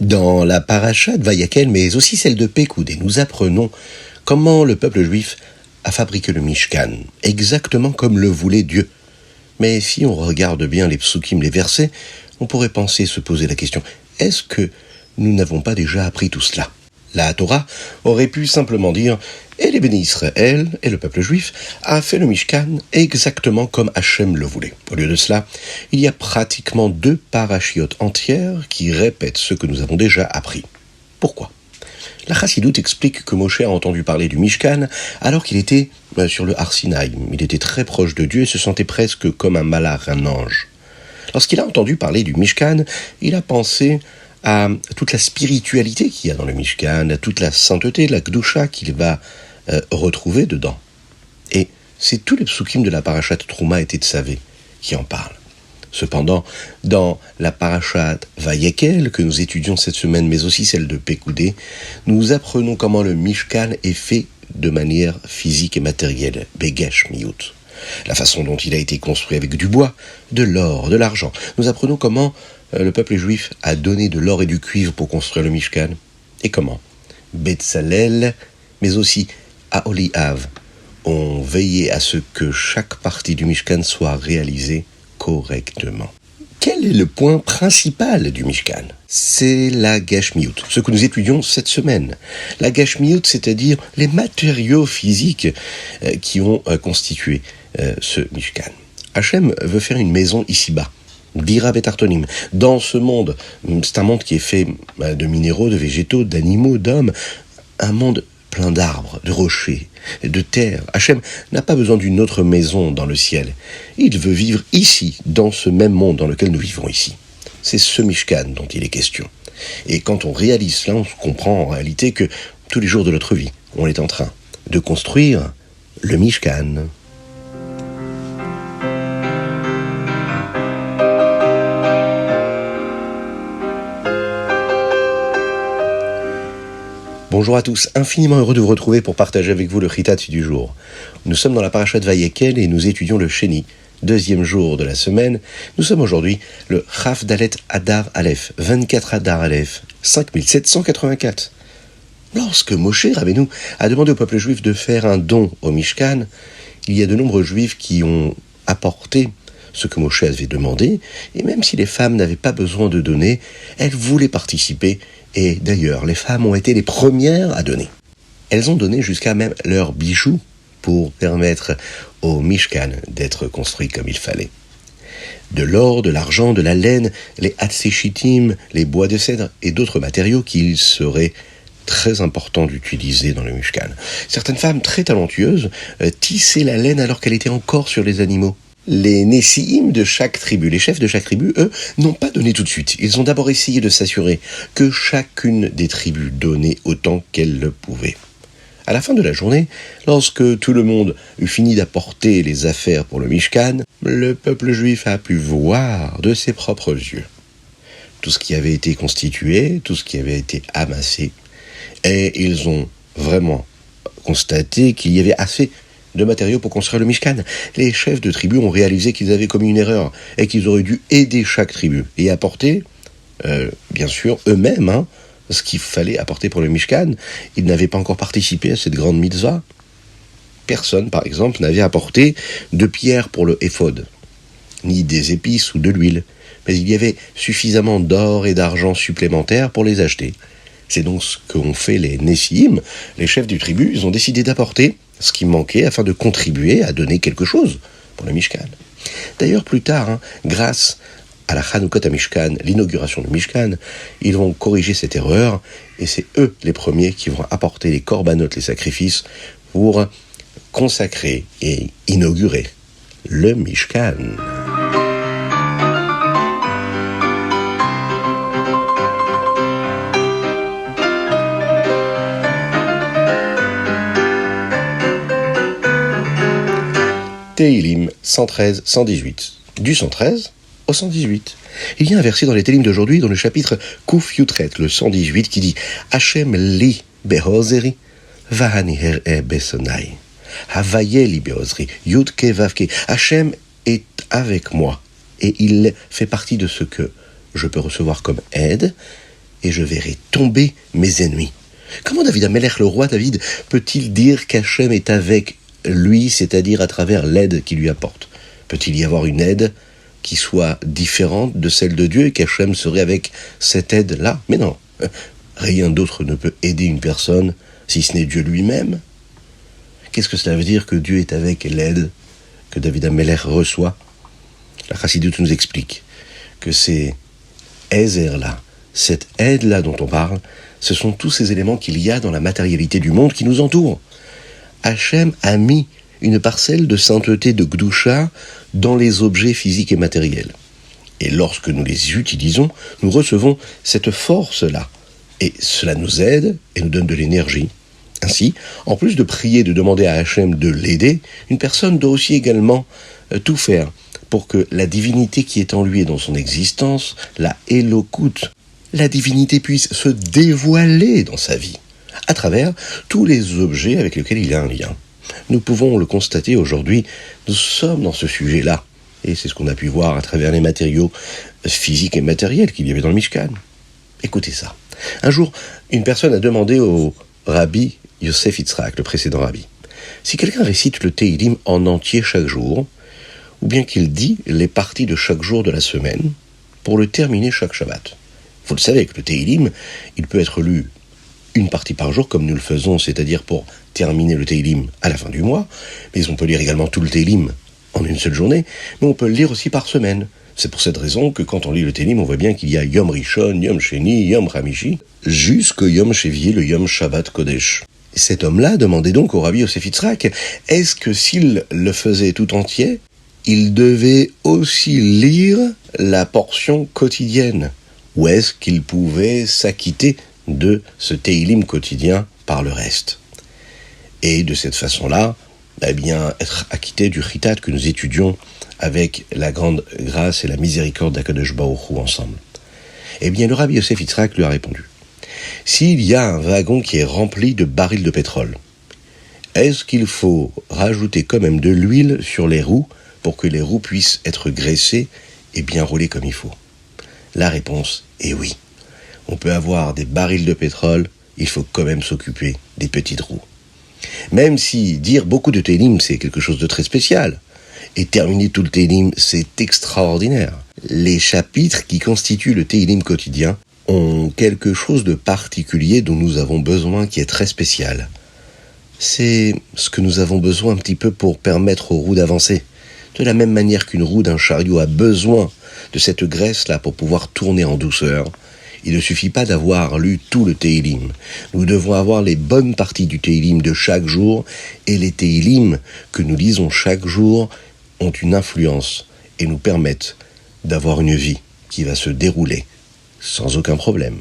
Dans la paracha de Vayakel, mais aussi celle de Pekoudé, nous apprenons comment le peuple juif a fabriqué le Mishkan, exactement comme le voulait Dieu. Mais si on regarde bien les psukim, les versets, on pourrait penser se poser la question, est-ce que nous n'avons pas déjà appris tout cela ? La Torah aurait pu simplement dire « Et les bénis Israël, et le peuple juif, a fait le Mishkan exactement comme Hachem le voulait ». Au lieu de cela, il y a pratiquement 2 parachiotes entières qui répètent ce que nous avons déjà appris. Pourquoi ? La Chassidoute explique que Moshe a entendu parler du Mishkan alors qu'il était sur le Har Sinaï. Il était très proche de Dieu et se sentait presque comme un malach, un ange. Lorsqu'il a entendu parler du Mishkan, il a pensé à toute la spiritualité qu'il y a dans le Mishkan, à toute la sainteté, la Kedusha qu'il va retrouver dedans. Et c'est tous les psukim de la parashat Trouma et Tetzavé qui en parlent. Cependant, dans la parashat Vayekel, que nous étudions cette semaine, mais aussi celle de Pekoudé, nous apprenons comment le Mishkan est fait de manière physique et matérielle, Begesh Miyut. La façon dont il a été construit avec du bois, de l'or, de l'argent. Nous apprenons comment le peuple juif a donné de l'or et du cuivre pour construire le Mishkan. Et comment Betzalel, mais aussi Aholiav, ont veillé à ce que chaque partie du Mishkan soit réalisée correctement. Quel est le point principal du Mishkan ? C'est la Gashmiut, ce que nous étudions cette semaine. La Gashmiut, c'est-à-dire les matériaux physiques qui ont constitué ce Mishkan. Hachem veut faire une maison ici-bas. Dira Betartonim. Dans ce monde, c'est un monde qui est fait de minéraux, de végétaux, d'animaux, d'hommes, un monde plein d'arbres, de rochers, de terre. Hachem n'a pas besoin d'une autre maison dans le ciel. Il veut vivre ici, dans ce même monde dans lequel nous vivons ici. C'est ce Mishkan dont il est question. Et quand on réalise cela, on comprend en réalité que tous les jours de notre vie, on est en train de construire le Mishkan. Bonjour à tous, infiniment heureux de vous retrouver pour partager avec vous le Chitat du jour. Nous sommes dans la parasha de Vayekel et nous étudions le Sheni, 2e jour de la semaine. Nous sommes aujourd'hui le Chaf Dalet Adar Aleph, 24 Adar Aleph, 5784. Lorsque Moshe Rabbeinu a demandé au peuple juif de faire un don au Mishkan, il y a de nombreux juifs qui ont apporté ce que Moshe avait demandé, et même si les femmes n'avaient pas besoin de donner, elles voulaient participer. Et d'ailleurs, les femmes ont été les premières à donner. Elles ont donné jusqu'à même leurs bijoux pour permettre au Mishkan d'être construit comme il fallait. De l'or, de l'argent, de la laine, les hatseshitim, les bois de cèdre et d'autres matériaux qu'il serait très important d'utiliser dans le Mishkan. Certaines femmes très talentueuses tissaient la laine alors qu'elle était encore sur les animaux. Les Nessiim de chaque tribu, les chefs de chaque tribu, eux, n'ont pas donné tout de suite. Ils ont d'abord essayé de s'assurer que chacune des tribus donnait autant qu'elle le pouvait. À la fin de la journée, lorsque tout le monde eut fini d'apporter les affaires pour le Mishkan, le peuple juif a pu voir de ses propres yeux tout ce qui avait été constitué, tout ce qui avait été amassé, et ils ont vraiment constaté qu'il y avait assez de matériaux pour construire le Mishkan. Les chefs de tribu ont réalisé qu'ils avaient commis une erreur et qu'ils auraient dû aider chaque tribu et apporter, bien sûr, eux-mêmes, ce qu'il fallait apporter pour le Mishkan. Ils n'avaient pas encore participé à cette grande mitzvah. Personne, par exemple, n'avait apporté de pierres pour le éphod, ni des épices ou de l'huile, mais il y avait suffisamment d'or et d'argent supplémentaires pour les acheter. C'est donc ce qu'ont fait les Nessiim, les chefs du tribu. Ils ont décidé d'apporter ce qui manquait afin de contribuer à donner quelque chose pour le Mishkan. D'ailleurs, plus tard, grâce à la Chanukot Mishkan, l'inauguration du Mishkan, ils vont corriger cette erreur et c'est eux les premiers qui vont apporter les corbanotes, les sacrifices, pour consacrer et inaugurer le Mishkan. Téhilim 113, 118. Du 113 au 118. Il y a un verset dans les Téhilim d'aujourd'hui, dans le chapitre Kuf Yutret, le 118, qui dit « Hachem li behozeri, vahani her'e besonai. Havaye li behozri, yudke vavke. » Hachem est avec moi, et il fait partie de ce que je peux recevoir comme aide, et je verrai tomber mes ennemis. Comment David Amelech, le roi David, peut-il dire qu'Hachem est avec lui, c'est-à-dire à travers l'aide qu'il lui apporte? Peut-il y avoir une aide qui soit différente de celle de Dieu et qu'Hachem serait avec cette aide-là? Mais non, rien d'autre ne peut aider une personne si ce n'est Dieu lui-même. Qu'est-ce que cela veut dire que Dieu est avec l'aide que David Amelech reçoit? La Chassidoute nous explique que ces Ezer-là, cette aide-là dont on parle, ce sont tous ces éléments qu'il y a dans la matérialité du monde qui nous entoure. Hachem a mis une parcelle de sainteté, de Gdusha, dans les objets physiques et matériels. Et lorsque nous les utilisons, nous recevons cette force-là. Et cela nous aide et nous donne de l'énergie. Ainsi, en plus de prier, de demander à Hachem de l'aider, une personne doit aussi également tout faire pour que la divinité qui est en lui et dans son existence, la Elokut, la divinité puisse se dévoiler dans sa vie, à travers tous les objets avec lesquels il a un lien. Nous pouvons le constater aujourd'hui, nous sommes dans ce sujet-là, et c'est ce qu'on a pu voir à travers les matériaux physiques et matériels qu'il y avait dans le Mishkan. Écoutez ça. Un jour, une personne a demandé au rabbi Yosef Yitzhak, le précédent rabbi, si quelqu'un récite le Tehillim en entier chaque jour, ou bien qu'il dit les parties de chaque jour de la semaine, pour le terminer chaque Shabbat. Vous le savez que le Tehillim, il peut être lu une partie par jour, comme nous le faisons, c'est-à-dire pour terminer le Tehillim à la fin du mois, mais on peut lire également tout le Tehillim en une seule journée, mais on peut le lire aussi par semaine. C'est pour cette raison que quand on lit le Tehillim, on voit bien qu'il y a Yom Rishon, Yom Sheni, Yom Hamishi, jusqu'au Yom Shevi'i, le Yom Shabbat Kodesh. Cet homme-là demandait donc au rabbi Yosef Yitzhak, est-ce que s'il le faisait tout entier, il devait aussi lire la portion quotidienne, ou est-ce qu'il pouvait s'acquitter de ce Tehillim quotidien par le reste? Et de cette façon-là, être acquitté du chitat que nous étudions avec la grande grâce et la miséricorde d'Akadosh Baruch Hu ensemble. Eh bien, le rabbi Yosef Yitzhak lui a répondu, s'il y a un wagon qui est rempli de barils de pétrole, est-ce qu'il faut rajouter quand même de l'huile sur les roues pour que les roues puissent être graissées et bien roulées comme il faut? La réponse est oui. On peut avoir des barils de pétrole, il faut quand même s'occuper des petites roues. Même si dire beaucoup de Tehillim, c'est quelque chose de très spécial, et terminer tout le Tehillim, c'est extraordinaire. Les chapitres qui constituent le Tehillim quotidien ont quelque chose de particulier dont nous avons besoin, qui est très spécial. C'est ce que nous avons besoin un petit peu pour permettre aux roues d'avancer. De la même manière qu'une roue d'un chariot a besoin de cette graisse-là pour pouvoir tourner en douceur, il ne suffit pas d'avoir lu tout le Tehillim. Nous devons avoir les bonnes parties du Tehillim de chaque jour, et les Tehillim que nous lisons chaque jour ont une influence et nous permettent d'avoir une vie qui va se dérouler sans aucun problème.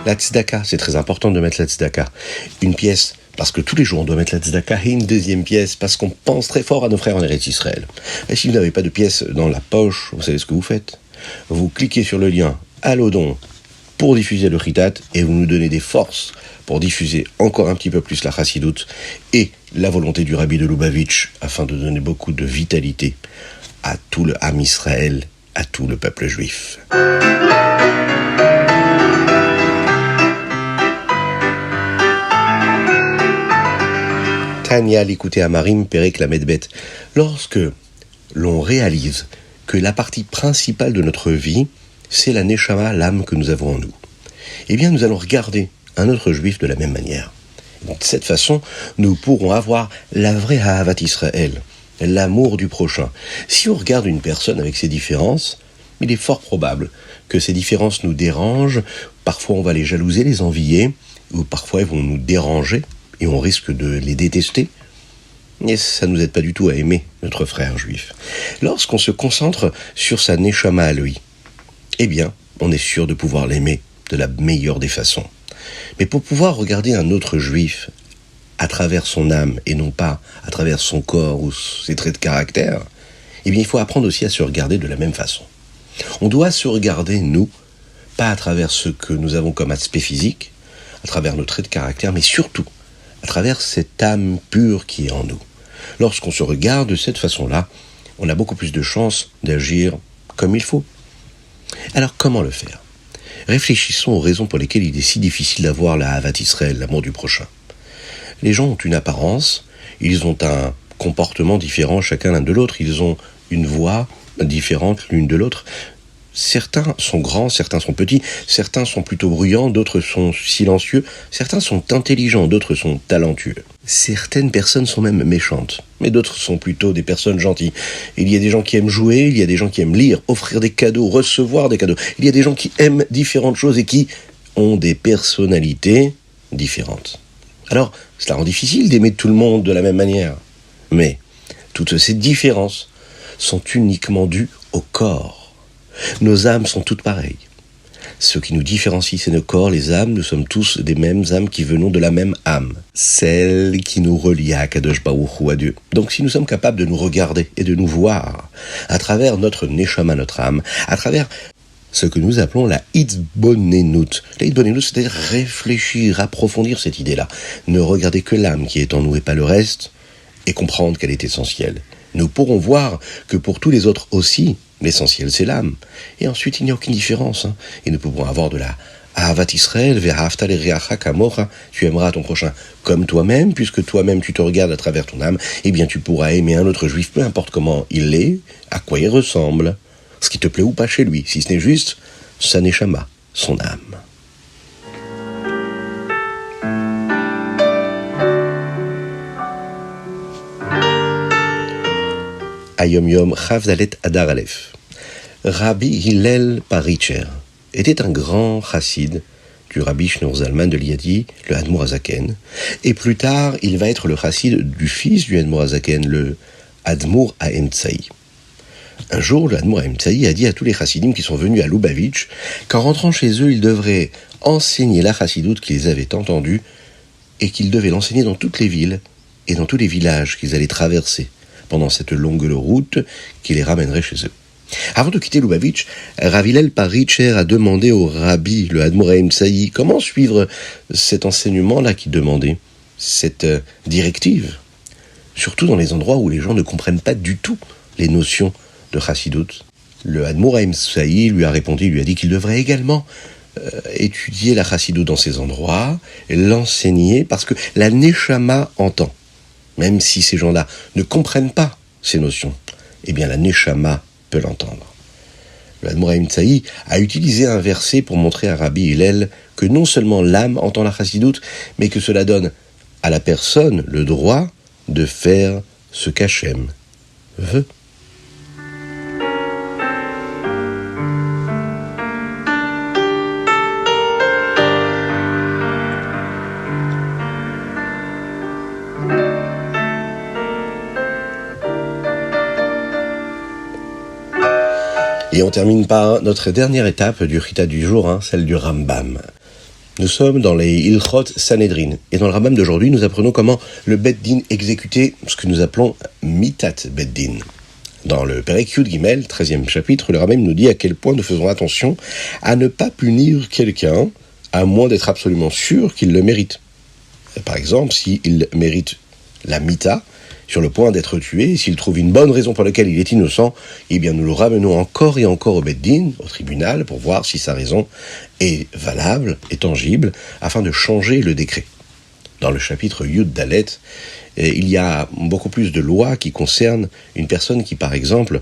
La tzedaka, c'est très important de mettre la tzedaka. Une pièce, parce que tous les jours on doit mettre la tzedaka, et une deuxième pièce, parce qu'on pense très fort à nos frères en Eretz Israël. Et si vous n'avez pas de pièce dans la poche, vous savez ce que vous faites? Vous cliquez sur le lien Allodon pour diffuser le chitat, et vous nous donnez des forces pour diffuser encore un petit peu plus la chassidoute et la volonté du rabbi de Lubavitch, afin de donner beaucoup de vitalité à tout le Ham Israël, à tout le peuple juif. Tania l'écouter Amarim Perek la Medbet. Lorsque l'on réalise que la partie principale de notre vie, c'est la Neshama, l'âme que nous avons en nous, eh bien nous allons regarder un autre juif de la même manière. Donc, de cette façon, nous pourrons avoir la vraie Ahavat Israël, l'amour du prochain. Si on regarde une personne avec ses différences, il est fort probable que ces différences nous dérangent. Parfois on va les jalouser, les envier, ou parfois elles vont nous déranger, et on risque de les détester. Et ça ne nous aide pas du tout à aimer notre frère juif. Lorsqu'on se concentre sur sa neshama à lui, eh bien, on est sûr de pouvoir l'aimer de la meilleure des façons. Mais pour pouvoir regarder un autre juif à travers son âme, et non pas à travers son corps ou ses traits de caractère, eh bien, il faut apprendre aussi à se regarder de la même façon. On doit se regarder, nous, pas à travers ce que nous avons comme aspect physique, à travers nos traits de caractère, mais surtout à travers cette âme pure qui est en nous. Lorsqu'on se regarde de cette façon-là, on a beaucoup plus de chances d'agir comme il faut. Alors comment le faire ? Réfléchissons aux raisons pour lesquelles il est si difficile d'avoir la Ahavat Israël, l'amour du prochain. Les gens ont une apparence, ils ont un comportement différent chacun l'un de l'autre, ils ont une voix différente l'une de l'autre. Certains sont grands, certains sont petits, certains sont plutôt bruyants, d'autres sont silencieux, certains sont intelligents, d'autres sont talentueux. Certaines personnes sont même méchantes, mais d'autres sont plutôt des personnes gentilles. Il y a des gens qui aiment jouer, il y a des gens qui aiment lire, offrir des cadeaux, recevoir des cadeaux. Il y a des gens qui aiment différentes choses et qui ont des personnalités différentes. Alors, cela rend difficile d'aimer tout le monde de la même manière. Mais toutes ces différences sont uniquement dues au corps. Nos âmes sont toutes pareilles. Ce qui nous différencie, c'est nos corps, les âmes. Nous sommes tous des mêmes âmes qui venons de la même âme. Celle qui nous relie à Kadosh Baruch Hu, à Dieu. Donc si nous sommes capables de nous regarder et de nous voir à travers notre neshama, notre âme, à travers ce que nous appelons la Hitzbonenut. La Hitzbonenut, c'est-à-dire réfléchir, approfondir cette idée-là. Ne regarder que l'âme qui est en nous et pas le reste, et comprendre qu'elle est essentielle. Nous pourrons voir que pour tous les autres aussi, l'essentiel c'est l'âme. Et ensuite, il n'y a aucune différence. Et nous pouvons avoir de la Ahavat Israël, Ve'ahavta l'reacha kamocha, tu aimeras ton prochain comme toi-même, puisque toi-même tu te regardes à travers ton âme, eh bien tu pourras aimer un autre juif, peu importe comment il est, à quoi il ressemble, ce qui te plaît ou pas chez lui, si ce n'est juste sa neshama, son âme. Ayom Yom Chav Dalet Adar Aleph. Rabbi Hillel Paritcher était un grand chassid du Rabbi Shneur Zalman de Liadi, le Admour Hazaken, et plus tard il va être le chassid du fils du Admour Hazaken, le Admour Haemtsaï. Un jour, le Admour Haemtsaï a dit à tous les chassidim qui sont venus à Lubavitch qu'en rentrant chez eux, ils devraient enseigner la chassidoute qu'ils avaient entendue et qu'ils devaient l'enseigner dans toutes les villes et dans tous les villages qu'ils allaient traverser pendant cette longue route qui les ramènerait chez eux. Avant de quitter Lubavitch, Rav Hillel Paritcher a demandé au Rabbi, le Admour Haemtsaï, comment suivre cet enseignement-là qu'il demandait, cette directive, surtout dans les endroits où les gens ne comprennent pas du tout les notions de Chassidut. Le Admour Haemtsaï lui a répondu, il lui a dit qu'il devrait également étudier la Chassidut dans ces endroits, et l'enseigner, parce que la Neshama entend. Même si ces gens-là ne comprennent pas ces notions, eh bien la Neshama peut l'entendre. Le Admour Haemtsaï a utilisé un verset pour montrer à Rabbi Hillel que non seulement l'âme entend la Chassidoute, mais que cela donne à la personne le droit de faire ce qu'Hachem veut. Et on termine par notre dernière étape du Chita du jour, celle du Rambam. Nous sommes dans les Ilchot Sanhedrin. Et dans le Rambam d'aujourd'hui, nous apprenons comment le Bet Din exécutait ce que nous appelons Mitat Bet Din. Dans le Perek Yud Gimel, 13e chapitre, le Rambam nous dit à quel point nous faisons attention à ne pas punir quelqu'un à moins d'être absolument sûr qu'il le mérite. Par exemple, s'il mérite la Mita, sur le point d'être tué, s'il trouve une bonne raison pour laquelle il est innocent, eh bien nous le ramenons encore et encore au Bet Din, au tribunal, pour voir si sa raison est valable, est tangible, afin de changer le décret. Dans le chapitre Yud Dalet, il y a beaucoup plus de lois qui concernent une personne qui, par exemple,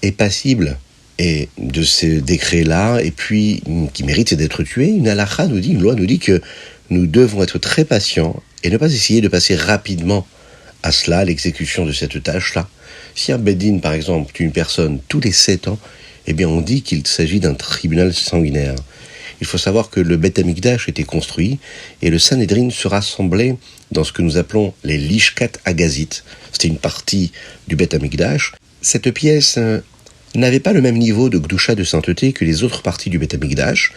est passible et de ces décrets-là, et puis qui mérite d'être tué. Une halakha nous dit, une loi nous dit que nous devons être très patients et ne pas essayer de passer rapidement à cela, l'exécution de cette tâche-là. Si un Bet Din, par exemple, tue une personne tous les 7 ans, eh bien on dit qu'il s'agit d'un tribunal sanguinaire. Il faut savoir que le Bet Amikdash était construit et le Sanhedrin se rassemblait dans ce que nous appelons les Lishkat Agazit. C'était une partie du Bet Amikdash. Cette pièce n'avait pas le même niveau de Gdusha, de sainteté que les autres parties du Bet Amikdash,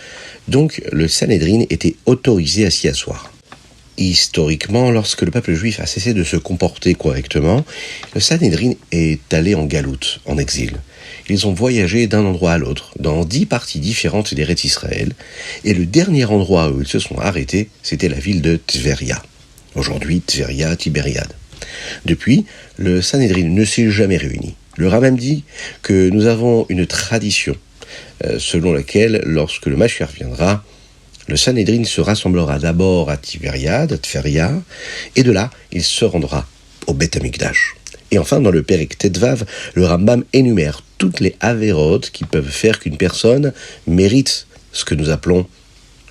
donc le Sanhedrin était autorisé à s'y asseoir. Historiquement, lorsque le peuple juif a cessé de se comporter correctement, le Sanhédrin est allé en galoute, en exil. Ils ont voyagé d'un endroit à l'autre, dans 10 parties différentes d'Eretz Israël, et le dernier endroit où ils se sont arrêtés, c'était la ville de Tveria. Aujourd'hui, Tveria, Tibériade. Depuis, le Sanhédrin ne s'est jamais réuni. Le Rambam dit que nous avons une tradition selon laquelle, lorsque le Mashiach viendra, le Sanhédrin se rassemblera d'abord à Tibériade, à Tveria, et de là, il se rendra au Beth Amikdash. Et enfin, dans le Perek Tetvav, le Rambam énumère toutes les avérotes qui peuvent faire qu'une personne mérite ce que nous appelons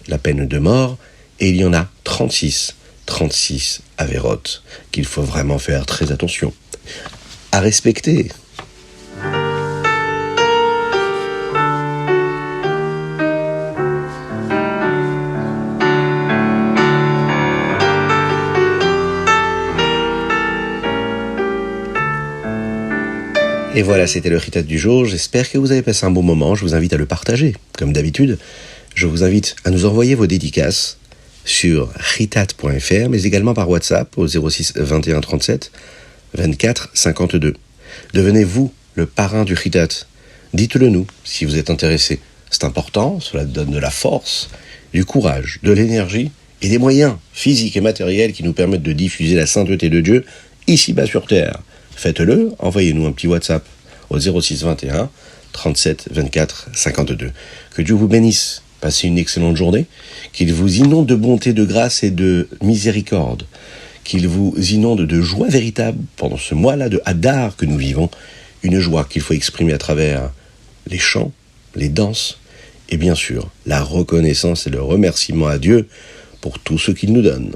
la peine de mort, et il y en a 36 avérotes qu'il faut vraiment faire très attention à respecter. Et voilà, c'était le Chitat du jour. J'espère que vous avez passé un bon moment. Je vous invite à le partager. Comme d'habitude, je vous invite à nous envoyer vos dédicaces sur chitat.fr, mais également par WhatsApp au 06 21 37 24 52. Devenez-vous le parrain du Chitat. Dites-le nous si vous êtes intéressé. C'est important, cela donne de la force, du courage, de l'énergie et des moyens physiques et matériels qui nous permettent de diffuser la sainteté de Dieu ici-bas sur Terre. Faites-le, envoyez-nous un petit WhatsApp au 06 21 37 24 52. Que Dieu vous bénisse, passez une excellente journée, qu'il vous inonde de bonté, de grâce et de miséricorde, qu'il vous inonde de joie véritable pendant ce mois-là de Hadar que nous vivons, une joie qu'il faut exprimer à travers les chants, les danses et bien sûr la reconnaissance et le remerciement à Dieu pour tout ce qu'il nous donne.